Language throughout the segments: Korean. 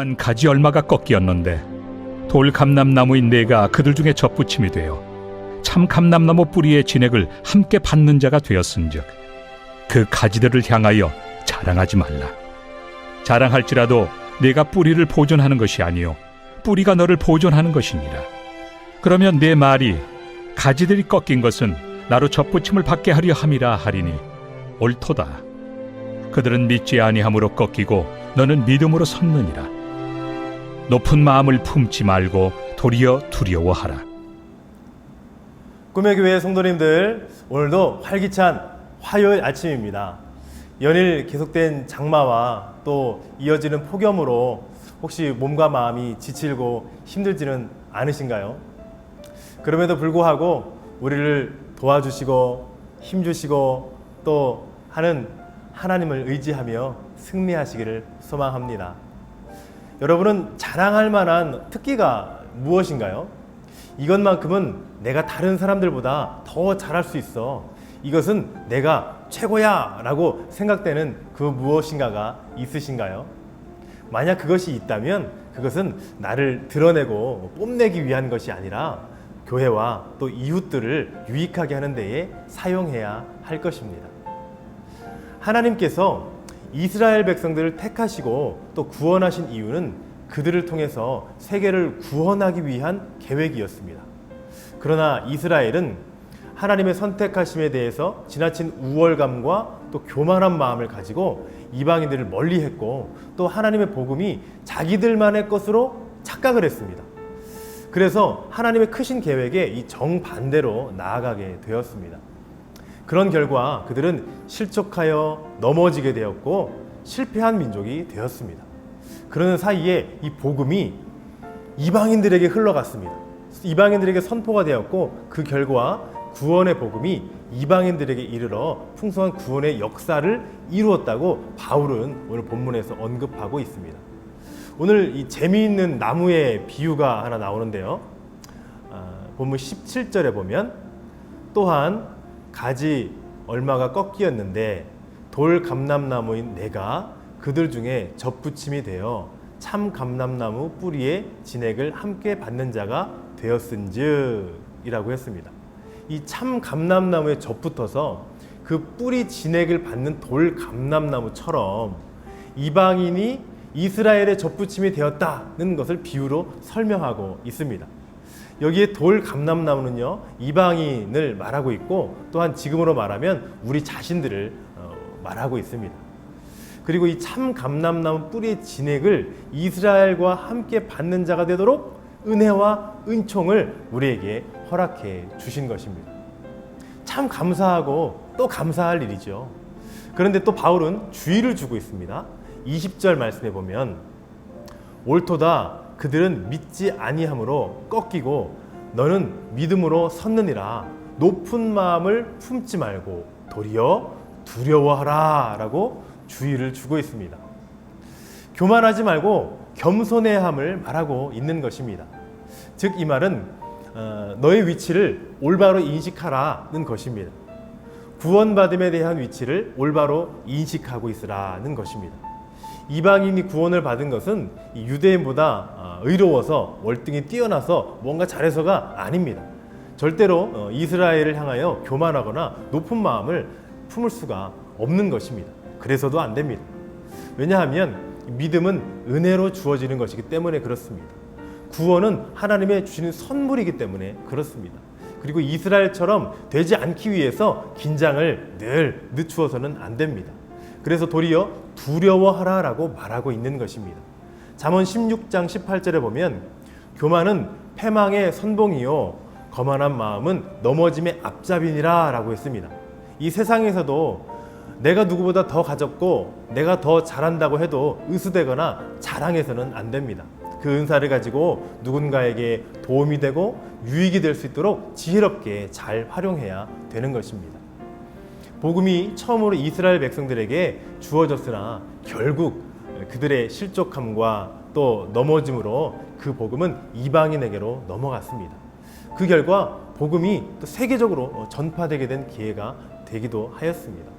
또한 가지 얼마가 꺾이었는데 돌 감람나무인 내가 그들 중에 접붙임이 되어 참 감람나무 뿌리의 진액을 함께 받는 자가 되었은즉 그 가지들을 향하여 자랑하지 말라. 자랑할지라도 내가 뿌리를 보존하는 것이 아니요 뿌리가 너를 보존하는 것이니라. 그러면 내 말이 가지들이 꺾인 것은 나로 접붙임을 받게 하려 함이라 하리니 옳도다. 그들은 믿지 아니함으로 꺾이고 너는 믿음으로 섰느니라. 높은 마음을 품지 말고 도리어 두려워하라. 꿈의 교회 성도님들, 오늘도 활기찬 화요일 아침입니다. 연일 계속된 장마와 또 이어지는 폭염으로 혹시 몸과 마음이 지치고 힘들지는 않으신가요? 그럼에도 불구하고 우리를 도와주시고 힘주시고 또 하는 하나님을 의지하며 승리하시기를 소망합니다. 여러분은 자랑할 만한 특기가 무엇인가요? 이것만큼은 내가 다른 사람들보다 더 잘할 수 있어. 이것은 내가 최고야 라고 생각되는 그 무엇인가가 있으신가요? 만약 그것이 있다면 그것은 나를 드러내고 뽐내기 위한 것이 아니라 교회와 또 이웃들을 유익하게 하는 데에 사용해야 할 것입니다. 하나님께서 이스라엘 백성들을 택하시고 또 구원하신 이유는 그들을 통해서 세계를 구원하기 위한 계획이었습니다. 그러나 이스라엘은 하나님의 선택하심에 대해서 지나친 우월감과 또 교만한 마음을 가지고 이방인들을 멀리했고 또 하나님의 복음이 자기들만의 것으로 착각을 했습니다. 그래서 하나님의 크신 계획에 이 정반대로 나아가게 되었습니다. 그런 결과 그들은 실족하여 넘어지게 되었고 실패한 민족이 되었습니다. 그러는 사이에 이 복음이 이방인들에게 흘러갔습니다. 이방인들에게 선포가 되었고 그 결과 구원의 복음이 이방인들에게 이르러 풍성한 구원의 역사를 이루었다고 바울은 오늘 본문에서 언급하고 있습니다. 오늘 이 재미있는 나무의 비유가 하나 나오는데요. 본문 17절에 보면 또한 가지 얼마가 꺾이었는데 돌 감람나무인 내가 그들 중에 접붙임이 되어 참 감람나무 뿌리에 진액을 함께 받는 자가 되었은즉 이라고 했습니다. 이 참 감람나무에 접붙어서 그 뿌리 진액을 받는 돌 감람나무처럼 이방인이 이스라엘의 접붙임이 되었다는 것을 비유로 설명하고 있습니다. 여기에 돌 감람나무는요 이방인을 말하고 있고 또한 지금으로 말하면 우리 자신들을 말하고 있습니다. 그리고 이 참 감람나무 뿌리의 진액을 이스라엘과 함께 받는 자가 되도록 은혜와 은총을 우리에게 허락해 주신 것입니다. 참 감사하고 또 감사할 일이죠. 그런데 또 바울은 주의를 주고 있습니다. 20절 말씀에 보면 옳도다 그들은 믿지 아니함으로 꺾이고 너는 믿음으로 섰느니라. 높은 마음을 품지 말고 도리어 두려워하라 라고 주의를 주고 있습니다. 교만하지 말고 겸손해야 함을 말하고 있는 것입니다. 즉 이 말은 너의 위치를 올바로 인식하라는 것입니다. 구원받음에 대한 위치를 올바로 인식하고 있으라는 것입니다. 이방인이 구원을 받은 것은 유대인보다 의로워서 월등히 뛰어나서 뭔가 잘해서가 아닙니다. 절대로 이스라엘을 향하여 교만하거나 높은 마음을 품을 수가 없는 것입니다. 그래서도 안 됩니다. 왜냐하면 믿음은 은혜로 주어지는 것이기 때문에 그렇습니다. 구원은 하나님의 주시는 선물이기 때문에 그렇습니다. 그리고 이스라엘처럼 되지 않기 위해서 긴장을 늘 늦추어서는 안 됩니다. 그래서 도리어 두려워하라라고 말하고 있는 것입니다. 잠언 16장 18절에 보면 교만은 패망의 선봉이요 거만한 마음은 넘어짐의 앞잡이니라 라고 했습니다. 이 세상에서도 내가 누구보다 더 가졌고 내가 더 잘한다고 해도 의수되거나 자랑해서는 안 됩니다. 그 은사를 가지고 누군가에게 도움이 되고 유익이 될 수 있도록 지혜롭게 잘 활용해야 되는 것입니다. 복음이 처음으로 이스라엘 백성들에게 주어졌으나 결국 그들의 실족함과 또 넘어짐으로 그 복음은 이방인에게로 넘어갔습니다. 그 결과 복음이 또 세계적으로 전파되게 된 기회가 되기도 하였습니다.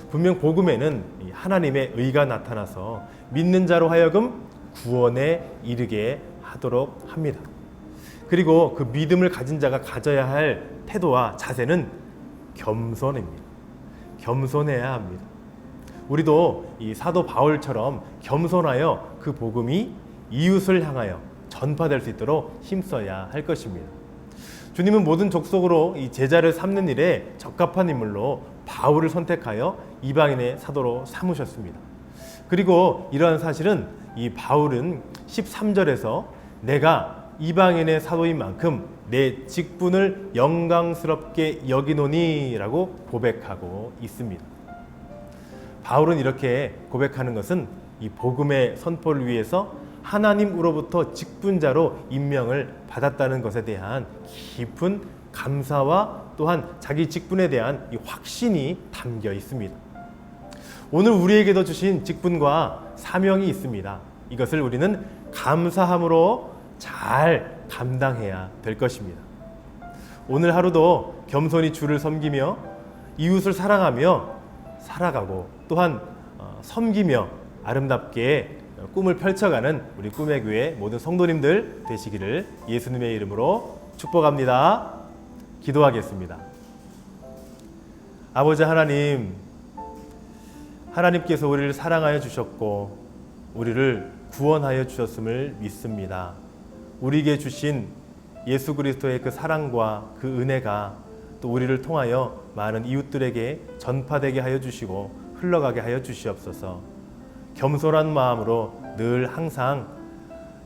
분명 복음에는 하나님의 의가 나타나서 믿는 자로 하여금 구원에 이르게 하도록 합니다. 그리고 그 믿음을 가진 자가 가져야 할 태도와 자세는 겸손입니다. 겸손해야 합니다. 우리도 이 사도 바울처럼 겸손하여 그 복음이 이웃을 향하여 전파될 수 있도록 힘써야 할 것입니다. 주님은 모든 족속으로 이 제자를 삼는 일에 적합한 인물로 바울을 선택하여 이방인의 사도로 삼으셨습니다. 그리고 이러한 사실은 이 바울은 13절에서 내가 이방인의 사도인 만큼 내 직분을 영광스럽게 여기노니 라고 고백하고 있습니다. 바울은 이렇게 고백하는 것은 이 복음의 선포를 위해서 하나님으로부터 직분자로 임명을 받았다는 것에 대한 깊은 감사와 또한 자기 직분에 대한 이 확신이 담겨 있습니다. 오늘 우리에게도 주신 직분과 사명이 있습니다. 이것을 우리는 감사함으로 잘 감당해야 될 것입니다. 오늘 하루도 겸손히 주를 섬기며 이웃을 사랑하며 살아가고 또한 섬기며 아름답게 꿈을 펼쳐가는 우리 꿈의 교회 모든 성도님들 되시기를 예수님의 이름으로 축복합니다. 기도하겠습니다. 아버지 하나님, 하나님께서 우리를 사랑하여 주셨고 우리를 구원하여 주셨음을 믿습니다. 우리에게 주신 예수 그리스도의 그 사랑과 그 은혜가 또 우리를 통하여 많은 이웃들에게 전파되게 하여 주시고 흘러가게 하여 주시옵소서. 겸손한 마음으로 늘 항상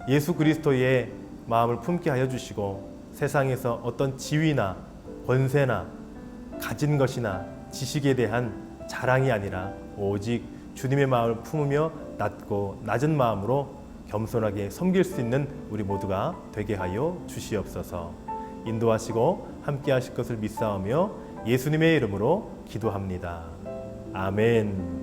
예수 그리스도의 마음을 품게 하여 주시고 세상에서 어떤 지위나 권세나 가진 것이나 지식에 대한 자랑이 아니라 오직 주님의 마음을 품으며 낮은 마음으로 겸손하게 섬길 수 있는 우리 모두가 되게 하여 주시옵소서. 인도하시고 함께 하실 것을 믿사오며 예수님의 이름으로 기도합니다. 아멘.